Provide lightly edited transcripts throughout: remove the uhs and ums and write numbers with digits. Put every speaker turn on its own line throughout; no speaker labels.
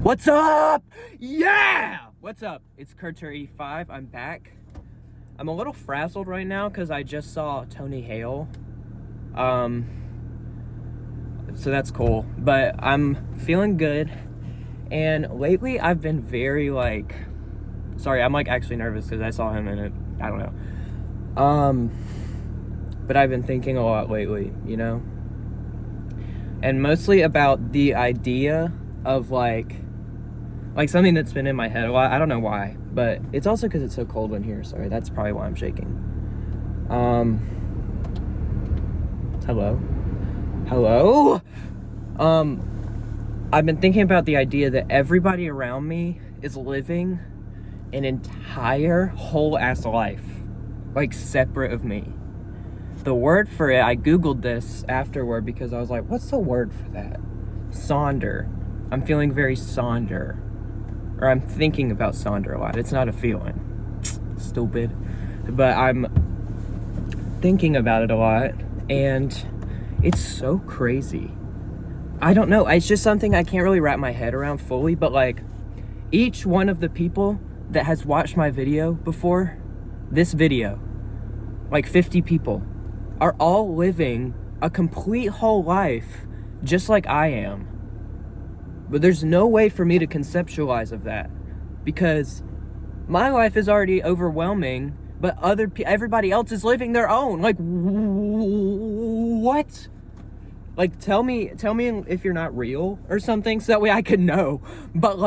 What's up? Yeah! What's up? It's Kurt85. I'm back. I'm a little frazzled right now because I just saw Tony Hale. So that's cool. But I'm feeling good. And lately I've been very sorry, I'm actually nervous because I saw him in it. I don't know. But I've been thinking a lot lately, you know? And mostly about the idea of something that's been in my head a lot. I don't know why, but it's also because it's so cold in here. Sorry, that's probably why I'm shaking. Hello? I've been thinking about the idea that everybody around me is living an entire whole ass life, separate of me. The word for it, I googled this afterward because I was like, what's the word for that? Sonder. I'm feeling very sonder. Or I'm thinking about sonder a lot. It's not a feeling. Stupid. But I'm thinking about it a lot. And it's so crazy. I don't know. It's just something I can't really wrap my head around fully. But each one of the people that has watched my video before, this video, 50 people, are all living a complete whole life just like I am. But there's no way for me to conceptualize of that because my life is already overwhelming, but everybody else is living their own. What? Tell me if you're not real or something so that way I could know. But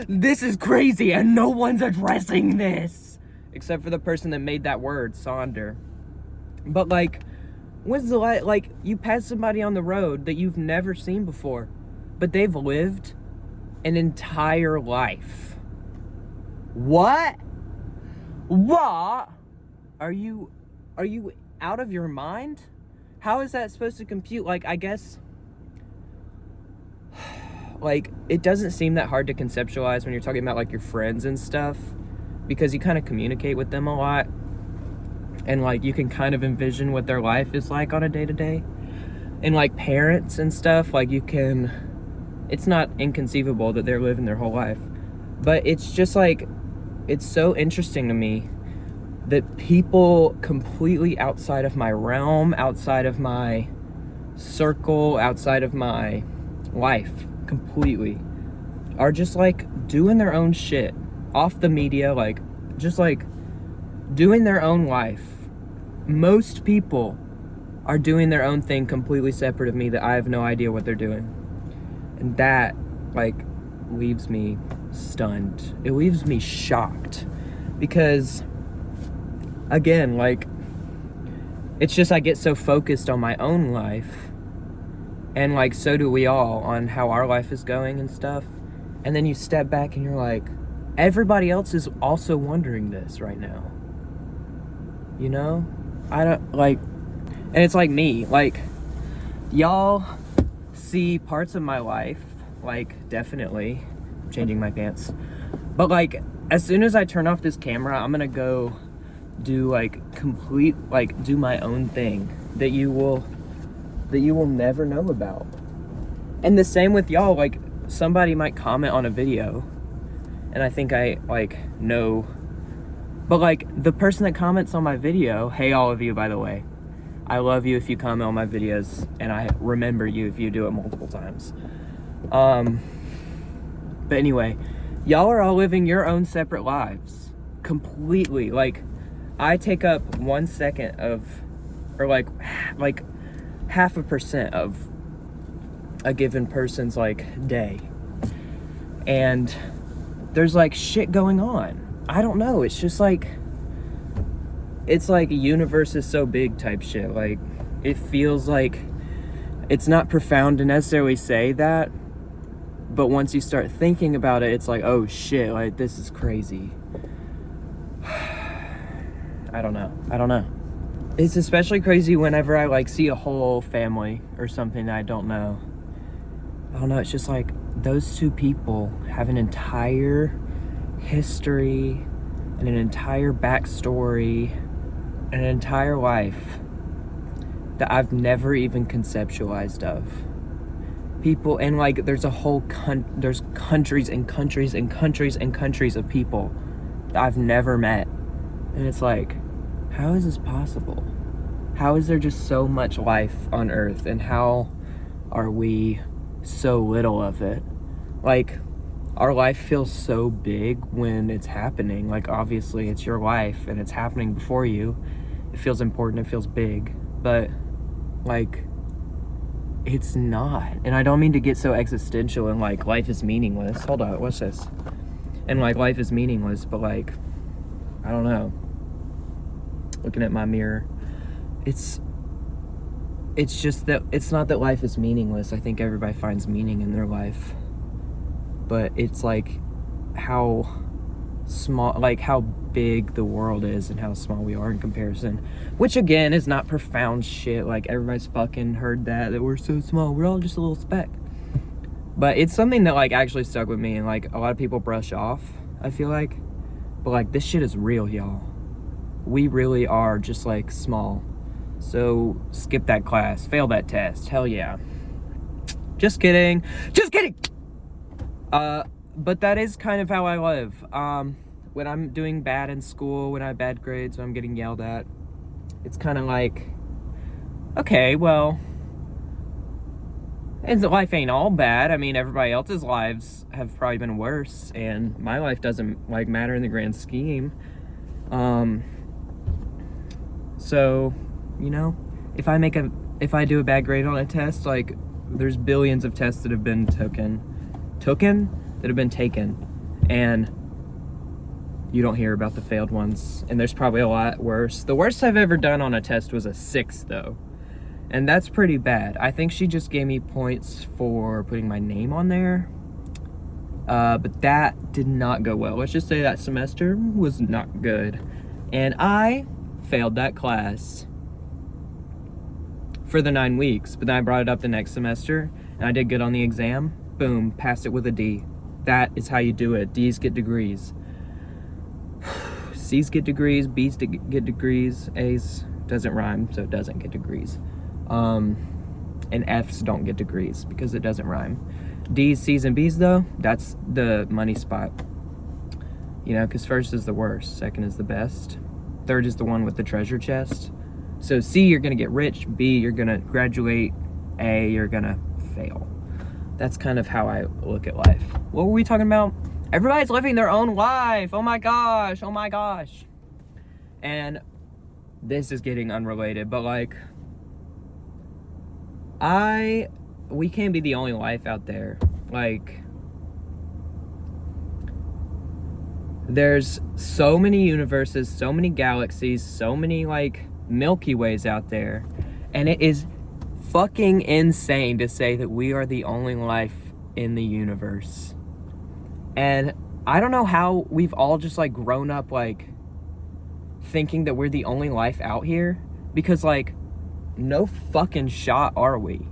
this is crazy and no one's addressing this except for the person that made that word, sonder. But when's the you pass somebody on the road that you've never seen before, but they've lived an entire life. What? Are you out of your mind? How is that supposed to compute? I guess it doesn't seem that hard to conceptualize when you're talking about your friends and stuff, because you kind of communicate with them a lot. And you can kind of envision what their life is like on a day-to-day. And parents and stuff, it's not inconceivable that they're living their whole life. But it's just it's so interesting to me that people completely outside of my realm, outside of my circle, outside of my life completely, are just doing their own shit off the media, doing their own life. Most people are doing their own thing completely separate of me that I have no idea what they're doing. And that, leaves me stunned. It leaves me shocked. Because, again, it's just I get so focused on my own life. And, so do we all, on how our life is going and stuff. And then you step back and you're everybody else is also wondering this right now. You know? I don't, and it's me, y'all see parts of my life, definitely, I'm changing my pants, but, as soon as I turn off this camera, I'm gonna go do, do my own thing that you will never know about. And the same with y'all, somebody might comment on a video, and I think I, know. But the person that comments on my video, hey all of you, by the way, I love you if you comment on my videos, and I remember you if you do it multiple times. But anyway, y'all are all living your own separate lives, completely. I take up 1 second of, or 0.5% of a given person's day, and there's shit going on. I don't know, it's just it's universe is so big type shit. It feels it's not profound to necessarily say that, but once you start thinking about it, it's oh shit, this is crazy. I don't know. It's especially crazy whenever I see a whole family or something that I don't know. I don't know, it's just those two people have an entire history and an entire backstory and an entire life that I've never even conceptualized of. people, and like there's a whole there's countries and countries and countries and countries of people that I've never met, and it's like, how is this possible? How is there just so much life on Earth, and how are we so little of it? Like, our life feels so big when it's happening. Like, obviously it's your life and it's happening before you. It feels important, it feels big, but like, it's not. And I don't mean to get so existential and like life is meaningless. Hold on, what's this? And like life is meaningless, but like, I don't know. Looking at my mirror, it's just that it's not that life is meaningless. I think everybody finds meaning in their life, but it's like how small, like how big the world is and how small we are in comparison, which again is not profound shit. Like, everybody's fucking heard that we're so small, we're all just a little speck, but it's something that like actually stuck with me, and like a lot of people brush off, I feel like, but like this shit is real, y'all. We really are just like small. So skip that class, fail that test, hell yeah. Just kidding. But that is kind of how I live. When I'm doing bad in school, when I have bad grades, when I'm getting yelled at, it's kind of like, okay, well, life ain't all bad. I mean, everybody else's lives have probably been worse, and my life doesn't like matter in the grand scheme. So, you know, if I do a bad grade on a test, like, there's billions of tests that have been taken, and you don't hear about the failed ones, and there's probably a lot worse. The worst I've ever done on a test was a 6, though, and that's pretty bad. I think she just gave me points for putting my name on there, but that did not go well. Let's just say that semester was not good, and I failed that class for the 9 weeks, but then I brought it up the next semester, and I did good on the exam. Boom, passed it with a D. That is how you do it. D's get degrees. C's get degrees, B's get degrees, A's doesn't rhyme, so it doesn't get degrees. And F's don't get degrees because it doesn't rhyme. D's, C's, and B's, though, that's the money spot. You know, because first is the worst, second is the best, third is the one with the treasure chest. So C, you're gonna get rich, B, you're gonna graduate, A, you're gonna fail. That's kind of how I look at life. What were we talking about? Everybody's living their own life. Oh my gosh. And this is getting unrelated, but like, we can't be the only life out there. Like, there's so many universes, so many galaxies, so many like Milky Ways out there, and it is fucking insane to say that we are the only life in the universe. And I don't know how we've all just like grown up like thinking that we're the only life out here, because like, no fucking shot are we,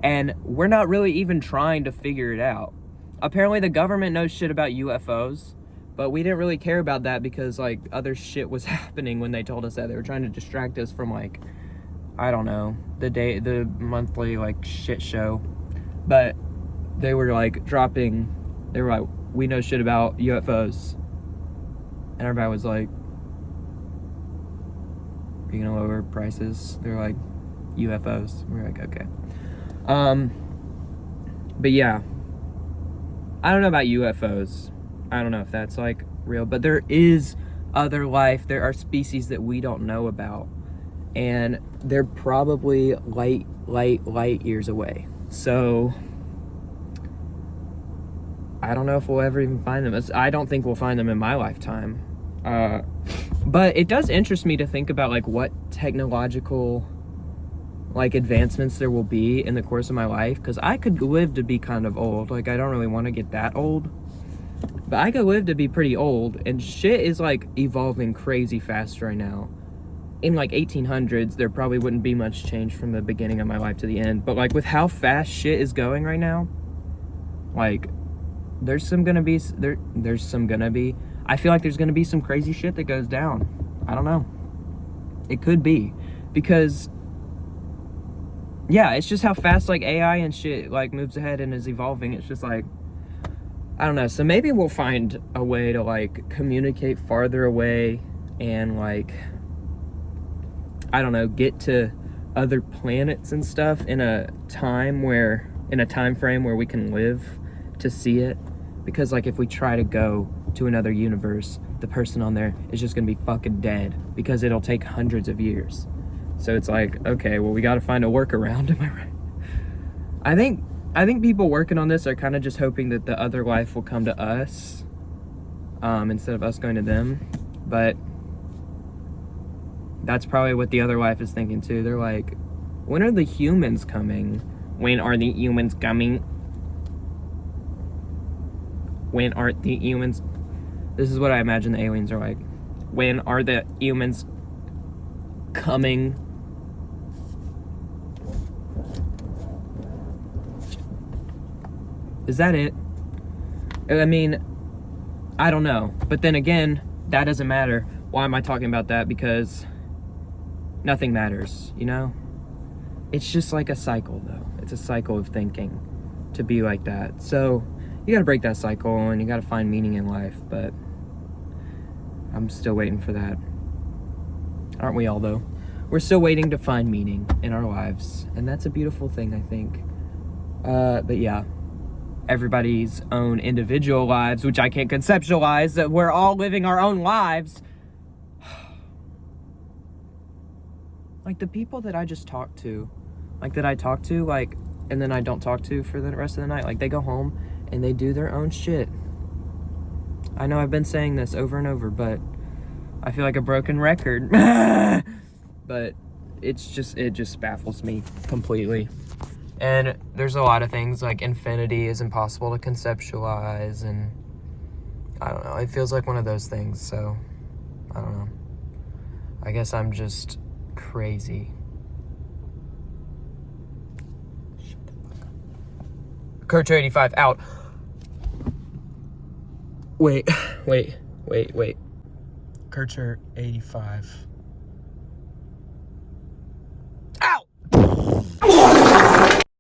and we're not really even trying to figure it out. Apparently the government knows shit about UFOs, but we didn't really care about that because like other shit was happening when they told us that. They were trying to distract us from like, I don't know, the monthly like shit show. But they were like they were like, we know shit about UFOs. And everybody was like, are you gonna lower prices? They're like, UFOs. We're like, okay. But yeah, I don't know about UFOs. I don't know if that's like real, but there is other life. There are species that we don't know about, and they're probably light years away. So I don't know if we'll ever even find them. I don't think we'll find them in my lifetime. But it does interest me to think about like what technological like advancements there will be in the course of my life, because I could live to be kind of old. Like, I don't really want to get that old, but I could live to be pretty old, and shit is like evolving crazy fast right now. In like 1800s, there probably wouldn't be much change from the beginning of my life to the end, but like with how fast shit is going right now, like there's gonna be I feel like there's gonna be some crazy shit that goes down. I don't know. It could be, because yeah, it's just how fast like AI and shit like moves ahead and is evolving. It's just like, I don't know. So maybe we'll find a way to like communicate farther away and like, I don't know, get to other planets and stuff in a time frame where we can live to see it. Because like if we try to go to another universe, the person on there is just gonna be fucking dead because it'll take hundreds of years. So it's like, okay, well, we got to find a workaround. Am I right? I think people working on this are kind of just hoping that the other life will come to us, instead of us going to them. But that's probably what the other life is thinking too. They're like, when are the humans coming? When are the humans coming? When are the humans? This is what I imagine the aliens are like. When are the humans coming? Is that it? I mean, I don't know. But then again, that doesn't matter. Why am I talking about that? Because nothing matters, you know? It's just like a cycle, though. It's a cycle of thinking to be like that. So you gotta break that cycle and you gotta find meaning in life. But I'm still waiting for that. Aren't we all, though? We're still waiting to find meaning in our lives. And that's a beautiful thing, I think. But yeah. Everybody's own individual lives, which I can't conceptualize, that we're all living our own lives. Like the people that I just talked to, like that I talk to, like, and then I don't talk to for the rest of the night. Like they go home and they do their own shit. I know I've been saying this over and over, but I feel like a broken record. But it just baffles me completely. And there's a lot of things, like infinity is impossible to conceptualize, and I don't know, it feels like one of those things, so I don't know. I guess I'm just crazy. Shut the fuck up. Kurcher85 out. Wait. Kurcher85.